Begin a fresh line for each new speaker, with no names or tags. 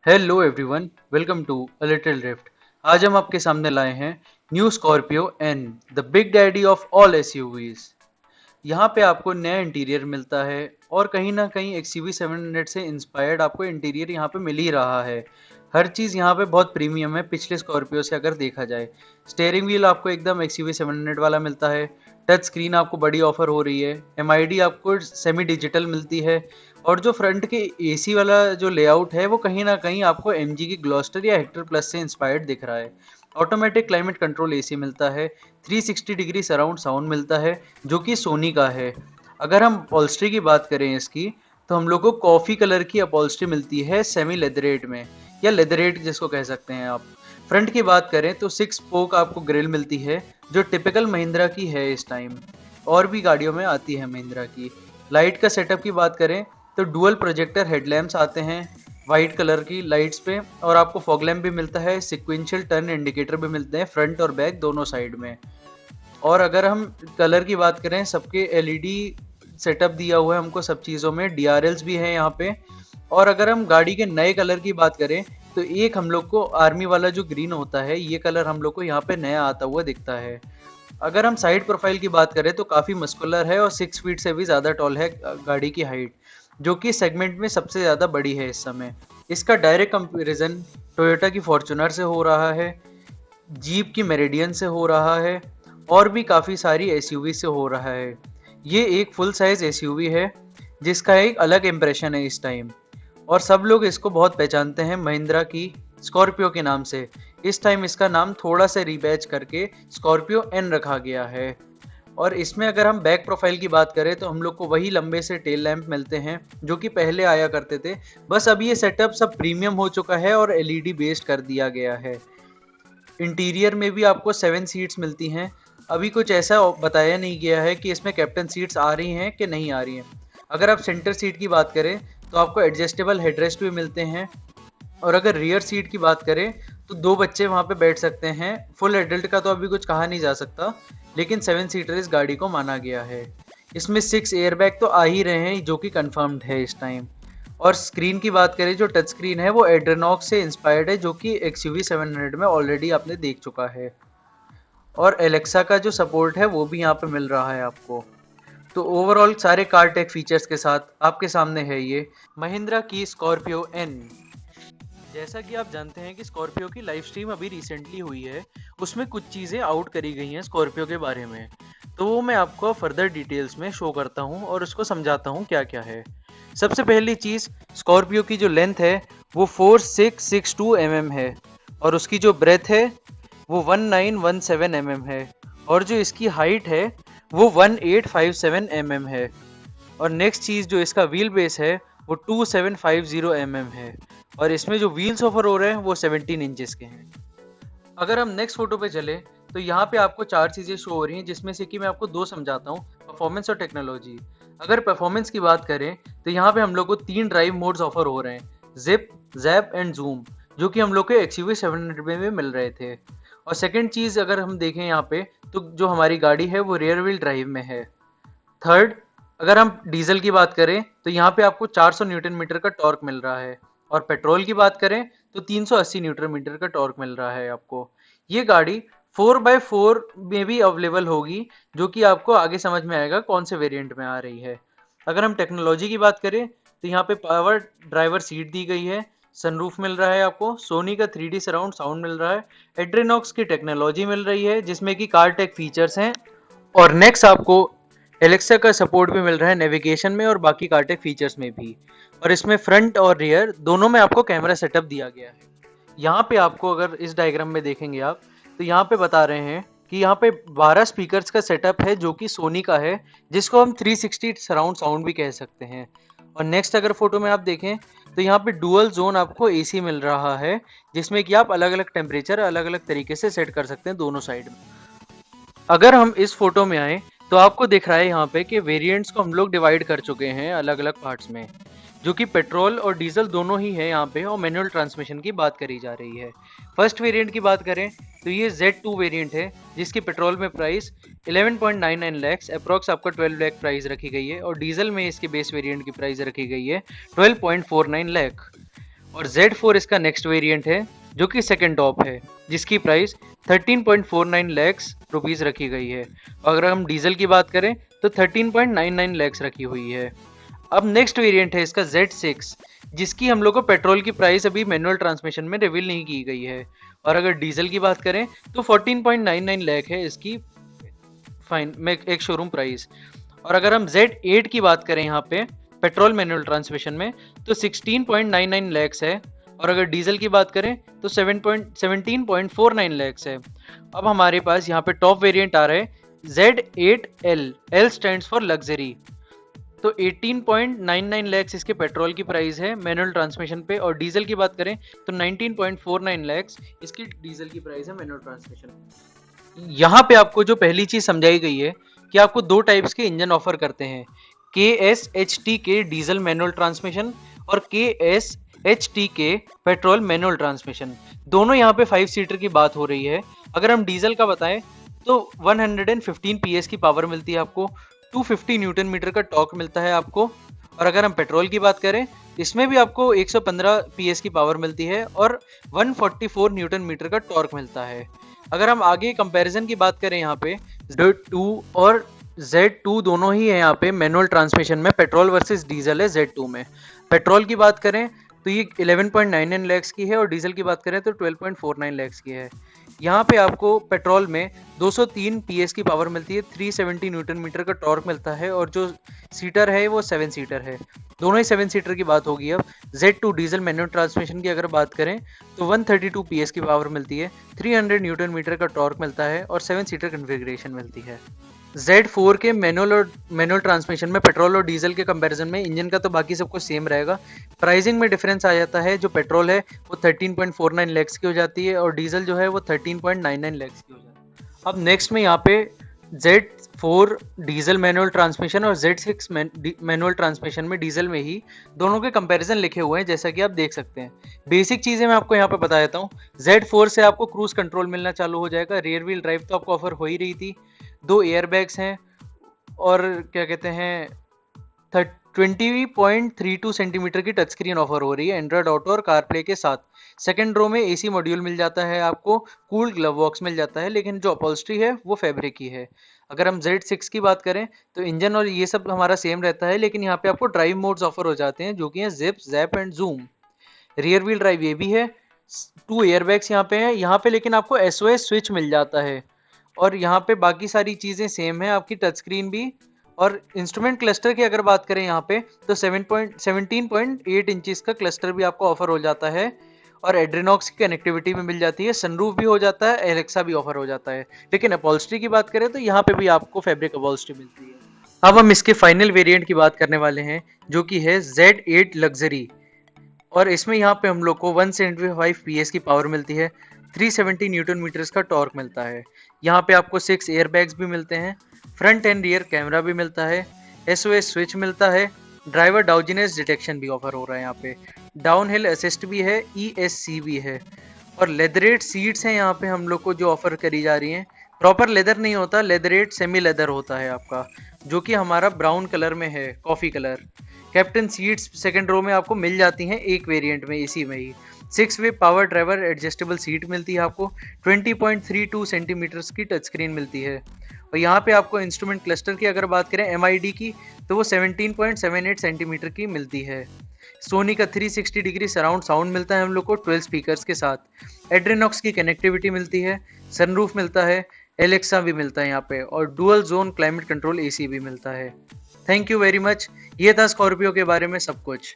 Hello everyone, welcome to a little drift. आज हम आपके सामने लाए हैं new Scorpio N, the big daddy of all SUVs. यहाँ पे आपको नया इंटीरियर मिलता है और कहीं ना कहीं XUV 700 से इंस्पायर्ड आपको इंटीरियर यहाँ पे मिल ही रहा है। हर चीज़ यहाँ पे बहुत प्रीमियम है पिछले स्कॉर्पियो से अगर देखा जाए। स्टेयरिंग व्हील आपको एकदम XUV 700 वाला मिलता है। टच स्क्रीन आपको बड़ी ऑफर हो रही है। MID आपको सेमी डिजिटल मिलती है। और जो फ्रंट के AC वाला जो लेआउट है वो कहीं ना कहीं आपको MG की ग्लॉस्टर या हेक्टर प्लस से इंस्पायर्ड दिख रहा है। ऑटोमेटिक क्लाइमेट कंट्रोल AC मिलता है। 360 डिग्री सराउंड साउंड मिलता है जो कि सोनी का है। अगर हम अपॉल्स्ट्री की बात करें इसकी, तो हम लोग को कॉफ़ी कलर की अपॉल्स्ट्री मिलती है सेमी लेदरेट में, या लेदरेट जिसको कह सकते हैं आप। फ्रंट की बात करें तो 6 स्पोक आपको ग्रिल मिलती है जो टिपिकल महिंद्रा की है इस टाइम, और भी गाड़ियों में आती है महिंद्रा की। लाइट का सेटअप की बात करें तो डुअल प्रोजेक्टर हेडलैम्प्स आते हैं वाइट कलर की लाइट्स पे, और आपको फॉग लैम्प भी मिलता है। सिक्वेंशियल टर्न इंडिकेटर भी मिलते हैं फ्रंट और बैक दोनों साइड में। और अगर हम कलर की बात करें, सबके LED सेटअप दिया हुआ है हमको सब चीज़ों में। DRLs भी हैं यहाँ पे। और अगर हम गाड़ी के नए कलर की बात करें तो एक हम लोग को आर्मी वाला जो ग्रीन होता है, ये कलर हम लोग को यहाँ पे नया आता हुआ दिखता है। अगर हम साइड प्रोफाइल की बात करें तो काफ़ी मस्कुलर है और 6 फीट से भी ज़्यादा टॉल है गाड़ी की हाइट, जो कि सेगमेंट में सबसे ज़्यादा बड़ी है इस समय। इसका डायरेक्ट कंपैरिजन टोयोटा की फॉर्च्यूनर से हो रहा है, जीप की मेरिडियन से हो रहा है, और भी काफ़ी सारी SUV से हो रहा है। ये एक फुल साइज SUV है जिसका एक अलग इम्प्रेशन है इस टाइम, और सब लोग इसको बहुत पहचानते हैं महिंद्रा की स्कॉर्पियो के नाम से। इस टाइम इसका नाम थोड़ा सा रीबैच करके स्कॉर्पियो एन रखा गया है। और इसमें अगर हम बैक प्रोफाइल की बात करें तो हम लोग को वही लंबे से टेल लैंप मिलते हैं जो कि पहले आया करते थे। बस अब ये सेटअप सब प्रीमियम हो चुका है और LED बेस्ड कर दिया गया है। इंटीरियर में भी आपको 7 सीट्स मिलती हैं। अभी कुछ ऐसा बताया नहीं गया है कि इसमें कैप्टन सीट्स आ रही हैं कि नहीं आ रही हैं। अगर आप सेंटर सीट की बात करें तो आपको एडजस्टेबल हेडरेस्ट भी मिलते हैं। और अगर रियर सीट की बात करें तो 2 बच्चे वहाँ पे बैठ सकते हैं। फुल एडल्ट का तो अभी कुछ कहा नहीं जा सकता, लेकिन 7 सीटर इस गाड़ी को माना गया है। इसमें 6 एयरबैग तो आ ही रहे हैं जो कि कंफर्म्ड है इस टाइम। और स्क्रीन की बात करें, जो टच स्क्रीन है वो एड्रेनॉक्स से इंस्पायर्ड है जो कि XUV 700 में ऑलरेडी आपने देख चुका है। और एलेक्सा का जो सपोर्ट है वो भी यहाँ पे मिल रहा है आपको। तो ओवरऑल सारे कार टेक फीचर्स के साथ आपके सामने है ये महिंद्रा की स्कॉर्पियो एन। जैसा कि आप जानते हैं कि स्कॉर्पियो की लाइव स्ट्रीम अभी रिसेंटली हुई है, उसमें कुछ चीज़ें आउट करी गई हैं स्कॉर्पियो के बारे में। तो वो मैं आपको फर्दर डिटेल्स में शो करता हूँ और उसको समझाता हूँ क्या क्या है। सबसे पहली चीज़, स्कॉर्पियो की जो लेंथ है वो 4662 mm है, और उसकी जो ब्रेथ है वो 1917 mm है, और जो इसकी हाइट है वो 1857 mm है। और नेक्स्ट चीज़, जो इसका व्हील बेस है वो 2750 mm है, और इसमें जो व्हील्स ऑफर हो रहे हैं वो 17 इंचेस के हैं। अगर हम नेक्स्ट फोटो पे चले तो यहाँ पे आपको 4 चीज़ें शो हो रही हैं, जिसमें से कि मैं आपको 2 समझाता हूँ, परफॉर्मेंस और टेक्नोलॉजी। अगर परफॉर्मेंस की बात करें तो यहाँ पे हम लोग को 3 ड्राइव मोड्स ऑफर हो रहे हैं, जिप, जैप एंड जूम, जो कि हम लोग के XUV 700 में भी मिल रहे थे। और सेकेंड चीज़ अगर हम देखें यहाँ पे, तो जो हमारी गाड़ी है वो रियर व्हील ड्राइव में है। थर्ड, अगर हम डीजल की बात करें तो यहाँ पे आपको 400 न्यूटन मीटर का टॉर्क मिल रहा है, और पेट्रोल की बात करें तो 380 न्यूटन मीटर का टॉर्क मिल रहा है आपको। ये गाड़ी 4x4 में भी अवेलेबल होगी, जो कि आपको आगे समझ में आएगा कौन से वेरिएंट में आ रही है। अगर हम टेक्नोलॉजी की बात करें तो यहाँ पे पावर ड्राइवर सीट दी गई है, सनरूफ मिल रहा है आपको, सोनी का 3D सराउंड साउंड मिल रहा है, एड्रेनॉक्स की टेक्नोलॉजी मिल रही है जिसमें कि कार टेक फीचर्स हैं। और नेक्स्ट आपको एलेक्सा का सपोर्ट भी मिल रहा है नेविगेशन में और बाकी कार्टेक फीचर्स में भी। और इसमें फ्रंट और रियर दोनों में आपको कैमरा सेटअप दिया गया है। यहाँ पे आपको अगर इस डायग्राम में देखेंगे आप, तो यहाँ पे बता रहे हैं कि यहाँ पे 12 स्पीकर्स का सेटअप है जो कि सोनी का है, जिसको हम 360 सराउंड साउंड भी कह सकते हैं। और नेक्स्ट अगर फोटो में आप देखें तो यहाँ पे डुअल जोन आपको AC मिल रहा है, जिसमें कि आप अलग अलग टेम्परेचर अलग अलग तरीके से सेट कर सकते हैं दोनों साइड में। अगर हम इस फोटो में आए तो आपको दिख रहा है यहाँ पे कि वेरिएंट्स को हम लोग डिवाइड कर चुके हैं अलग अलग पार्ट्स में, जो कि पेट्रोल और डीजल दोनों ही है यहाँ पे, और मैनुअल ट्रांसमिशन की बात करी जा रही है। फर्स्ट वेरिएंट की बात करें तो ये Z2 वेरिएंट है, जिसकी पेट्रोल में प्राइस 11.99 लाख अप्रॉक्स आपका 12 लाख प्राइस रखी गई है, और डीजल में इसके बेस वेरिएंट की प्राइस रखी गई है 12.49 लाख। और Z4 इसका नेक्स्ट वेरिएंट है जो कि सेकंड टॉप है, जिसकी प्राइस 13.49 लैक्स रुपीस रखी गई है। अगर हम डीजल की बात करें तो 13.99 लैक्स रखी हुई है। अब नेक्स्ट वेरिएंट है इसका Z6, जिसकी हम लोग को पेट्रोल की प्राइस अभी मैनुअल ट्रांसमिशन में रिवील नहीं की गई है। और अगर डीजल की बात करें तो 14.99 लाख है इसकी फाइन में एक शोरूम प्राइस। और अगर हम Z8 की बात करें यहाँ पे पेट्रोल मैनुअल ट्रांसमिशन में तो 16.99 लैक्स है। और अगर डीजल की बात करें तो 17.49 लैक्स है। अब हमारे पास यहाँ पे टॉप वेरिएंट आ रहा है Z8L, L stands for luxury. तो 18.99 लैक्स इसके पेट्रोल की प्राइस है मैनुअल ट्रांसमिशन पे। और डीजल की बात करें तो 19.49 लैक्स इसकी डीजल की प्राइस है मैनुअल ट्रांसमिशन। यहाँ पे आपको जो पहली चीज समझाई गई है कि आपको दो टाइप्स के इंजन ऑफर करते हैं, KSHT डीजल मैनुअल ट्रांसमिशन और KSHT पेट्रोल मैनुअल ट्रांसमिशन। दोनों यहाँ पे 5 सीटर की बात हो रही है। अगर हम डीजल का बताएं तो 115 PS की पावर मिलती है आपको, 250 न्यूटन मीटर का टॉर्क मिलता है आपको। और अगर हम पेट्रोल की बात करें इसमें भी आपको 115 PS की पावर मिलती है और 144 न्यूटन मीटर का टॉर्क मिलता है। अगर हम आगे कंपैरिजन की बात करें यहाँ पे Z2 और Z2 दोनों ही है यहाँ पे मैनुअल ट्रांसमिशन में, पेट्रोल वर्सेस डीजल है Z2 में। पेट्रोल की बात करें तो ये 11.99 लैक्स की है और डीजल की बात करें तो 12.49 लैक्स की है। यहाँ पे आपको पेट्रोल में 203 PS की पावर मिलती है, 370 न्यूटन मीटर का टॉर्क मिलता है और जो सीटर है वो 7 सीटर है। दोनों ही 7 सीटर की बात होगी। अब Z2 डीजल मैनुअल ट्रांसमिशन की अगर बात करें तो 132 PS की पावर मिलती है, 300 न्यूटन मीटर का टॉर्क मिलता है और 7 सीटर कन्फिगरेशन मिलती है। Z4 के मैनुअल ट्रांसमिशन में पेट्रोल और डीजल के कंपैरिजन में इंजन का तो बाकी सब कुछ सेम रहेगा। प्राइसिंग में डिफरेंस आ जाता है, जो पेट्रोल है वो 13.49 लैक्स की हो जाती है और डीजल जो है वो 13.99 लैक्स की हो जाती है। अब नेक्स्ट में यहाँ पे Z4 डीजल मैनुअल ट्रांसमिशन और Z6 मैनुअल ट्रांसमिशन में डीजल में ही दोनों के कंपैरिजन लिखे हुए हैं, जैसा कि आप देख सकते हैं। बेसिक चीजें मैं आपको यहाँ पे बता देता हूँ। Z4 से आपको क्रूज कंट्रोल मिलना चालू हो जाएगा, रियर व्हील ड्राइव तो आपको ऑफर हो ही रही थी, 2 एयरबैग्स हैं और क्या कहते हैं 20.32 सेंटीमीटर की टच स्क्रीन ऑफर हो रही है एंड्रॉयड ऑटो और कारप्ले के साथ। सेकंड रो में AC मॉड्यूल मिल जाता है आपको, कूल ग्लव बॉक्स मिल जाता है, लेकिन जो अपॉल्स्ट्री है वो फैब्रिक की है। अगर हम Z6 की बात करें तो इंजन और ये सब हमारा सेम रहता है, लेकिन यहाँ पे आपको ड्राइव मोड्स ऑफर हो जाते हैं जो कि हैं zip, JAP and zoom. Rear wheel drive ये भी है, 2 एयरबैग्स यहाँ पे हैं। यहाँ पे लेकिन आपको SOS स्विच मिल जाता है और यहाँ पे बाकी सारी चीजें सेम है, आपकी टच स्क्रीन भी। और इंस्ट्रूमेंट क्लस्टर की अगर बात करें यहाँ पे तो 17.8 इंचेस का क्लस्टर भी आपको ऑफर हो जाता है और एड्रेनॉक्स की कनेक्टिविटी में मिल जाती है, सनरूफ भी हो जाता है, एलेक्सा भी ऑफर हो जाता है। लेकिन अपॉल्स्ट्री की बात करें तो यहाँ पे भी आपको फैब्रिक अपॉल्स्ट्री मिलती है। अब हम इसके फाइनल वेरिएंट की बात करने वाले हैं जो कि है Z8 लग्जरी। और इसमें यहाँ पे हम लोग को 175 PS की पावर मिलती है, 370 न्यूटन मीटर्स का टॉर्क मिलता है। यहाँ पे आपको 6 एयरबैग्स भी मिलते हैं, फ्रंट एंड रियर कैमरा भी मिलता है, SOS स्विच मिलता है, ड्राइवर डाउजिनेस डिटेक्शन भी ऑफर हो रहा है यहाँ पे, डाउन हिल असिस्ट भी है, ESC भी है और लेदरेट सीट्स हैं यहाँ पे हम लोग को जो ऑफर करी जा रही हैं। प्रॉपर लेदर नहीं होता, लेदरेट सेमी लेदर होता है आपका, जो कि हमारा ब्राउन कलर में है, coffee colour. Captain seats second row में आपको मिल जाती हैं एक वेरिएंट में, इसी में ही 6 वे पावर ड्राइवर एडजस्टेबल सीट मिलती है आपको, 20.32 सेंटीमीटर्स की टच स्क्रीन मिलती है। और यहाँ पे आपको इंस्ट्रूमेंट क्लस्टर की अगर बात करें MID की तो वो 17.78 सेंटीमीटर की मिलती है। सोनी का 360 डिग्री सराउंड साउंड मिलता है हम लोग को 12 स्पीकर्स के साथ, एड्रेनॉक्स की कनेक्टिविटी मिलती है, सनरूफ मिलता है, एलेक्सा भी मिलता है यहाँ पे और dual zone climate control AC भी मिलता है। Thank you very much. ये था स्कॉर्पियो के बारे में सब कुछ।